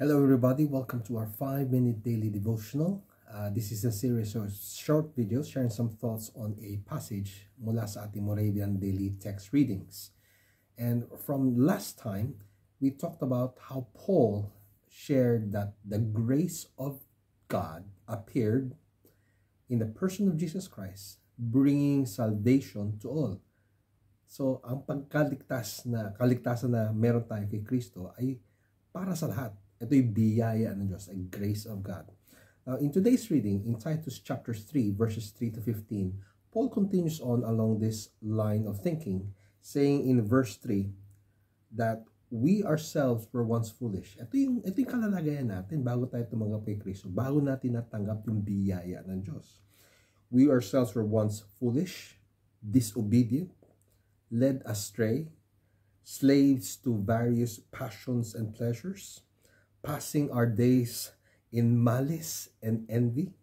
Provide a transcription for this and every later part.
Hello everybody, welcome to our 5-minute daily devotional. This is a series of short videos sharing some thoughts on a passage mula sa ating Moravian daily text readings. And from last time, we talked about how Paul shared that the grace of God appeared in the person of Jesus Christ, bringing salvation to all. So, ang kaligtasan na meron tayo kay Kristo ay para sa lahat. Ito yung biyaya ng Diyos, a grace of God. Now, in today's reading, in Titus chapter 3, verses 3 to 15, Paul continues on along this line of thinking, saying in verse 3 that we ourselves were once foolish. Ito yung kalalagayan natin bago tayo tumanggap kay Kristo, bago natin natanggap yung biyaya ng Diyos. We ourselves were once foolish, disobedient, led astray, slaves to various passions and pleasures, passing our days in malice and envy,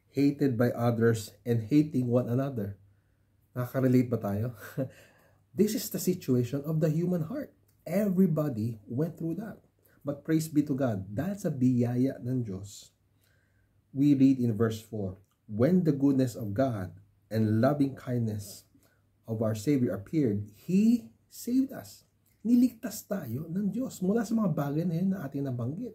hated by others and hating one another. Nakaka-relate ba tayo? This is the situation of the human heart. Everybody went through that. But praise be to God, that's a biyaya ng Diyos. We read in verse 4, when the goodness of God and loving kindness of our Savior appeared, He saved us. Niligtas tayo ng Diyos mula sa mga bagay na yun na ating nabanggit.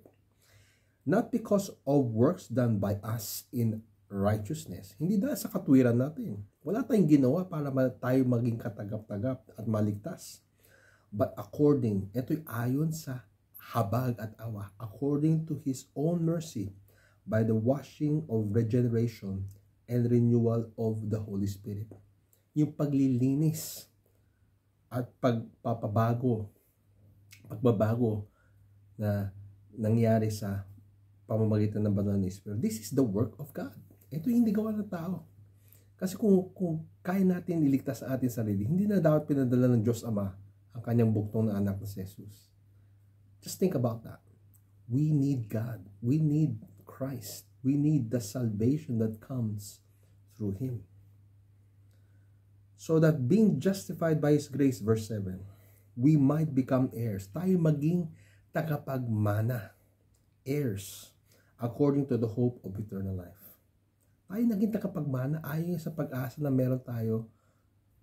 Not because of works done by us in righteousness. Hindi dahil sa katwiran natin. Wala tayong ginawa para tayo maging katagap-tagap at maligtas. But ito'y ayon sa habag at awa, according to His own mercy, by the washing of regeneration and renewal of the Holy Spirit. Yung paglilinis at pagbabago na nangyari sa pamamagitan ng banal na Espiritu. This is the work of God. Ito hindi gawa ng tao. Kasi kung kaya natin iligtas sa ating sarili, hindi na dapat pinadala ng Diyos Ama ang kanyang buktong na anak na si Jesus. Just think about that. We need God. We need Christ. We need the salvation that comes through Him. So that being justified by His grace, verse 7, we might become heirs. Tayo maging tagapagmana. Heirs, according to the hope of eternal life. Tayo naging tagapagmana ayon sa pag-asa na meron tayo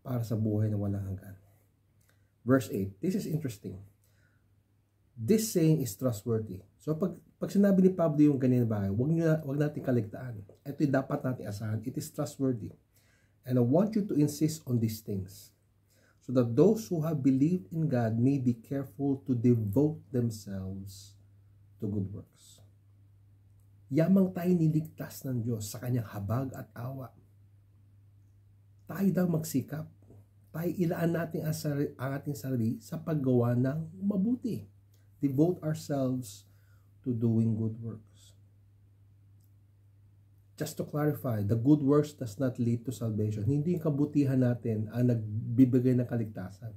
para sa buhay na walang hanggan. Verse 8, this is interesting. This saying is trustworthy. So pag sinabi ni Pablo yung ganyan bagay, wag natin kaligtaan. Ito'y dapat natin asahan. It is trustworthy. And I want you to insist on these things, so that those who have believed in God may be careful to devote themselves to good works. Yamang tayo niligtas ng Diyos sa kanyang habag at awa. Tayo daw magsikap. Tayo ilaan natin ang ating sarili sa paggawa ng mabuti. Devote ourselves to doing good works. Just to clarify, the good works does not lead to salvation. Hindi yung kabutihan natin ang nagbibigay ng kaligtasan.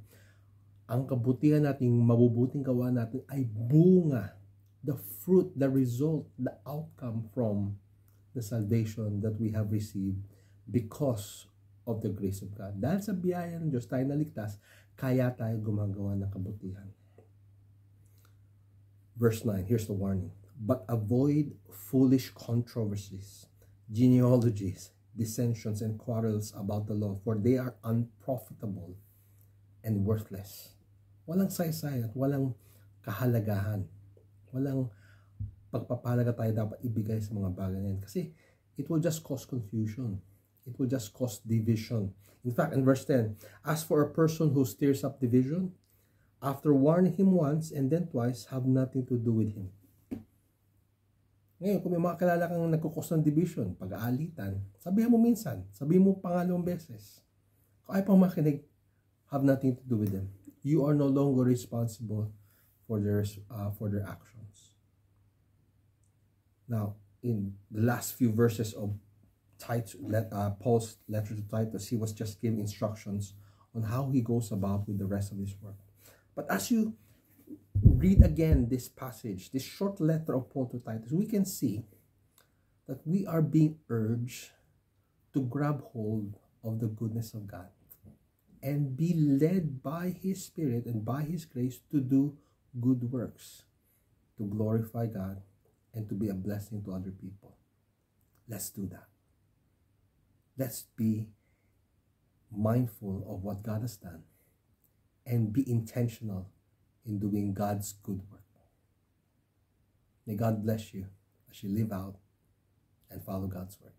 Ang kabutihan natin, yung mabubuting gawa natin ay bunga, the fruit, the result, the outcome from the salvation that we have received because of the grace of God. Dahil sa biyaya ng Diyos tayo naligtas, kaya tayo gumagawa ng kabutihan. Verse 9, here's the warning. But avoid foolish controversies, genealogies, dissensions, and quarrels about the law, for they are unprofitable and worthless. Walang saysay at walang kahalagahan. Walang pagpapalaga tayo dapat ibigay sa mga bagay na yan. Kasi it will just cause confusion. It will just cause division. In fact, in verse 10, as for a person who stirs up division, after warning him once and then twice, have nothing to do with him. Ngayon, kung may mga kilala kang nagkukos ng division, pag-aalitan, sabihin mo minsan, sabihin mo pangalawang beses. Kung ayaw pang makinig, have nothing to do with them. You are no longer responsible for their actions. Now, in the last few verses of Paul's letter to Titus, he was just giving instructions on how he goes about with the rest of his work. But as you read again this passage, this short letter of Paul to Titus, we can see that we are being urged to grab hold of the goodness of God and be led by His Spirit and by His grace to do good works. to glorify God, and to be a blessing to other people. Let's do that. Let's be mindful of what God has done and be intentional in doing God's good work. May God bless you as you live out and follow God's word.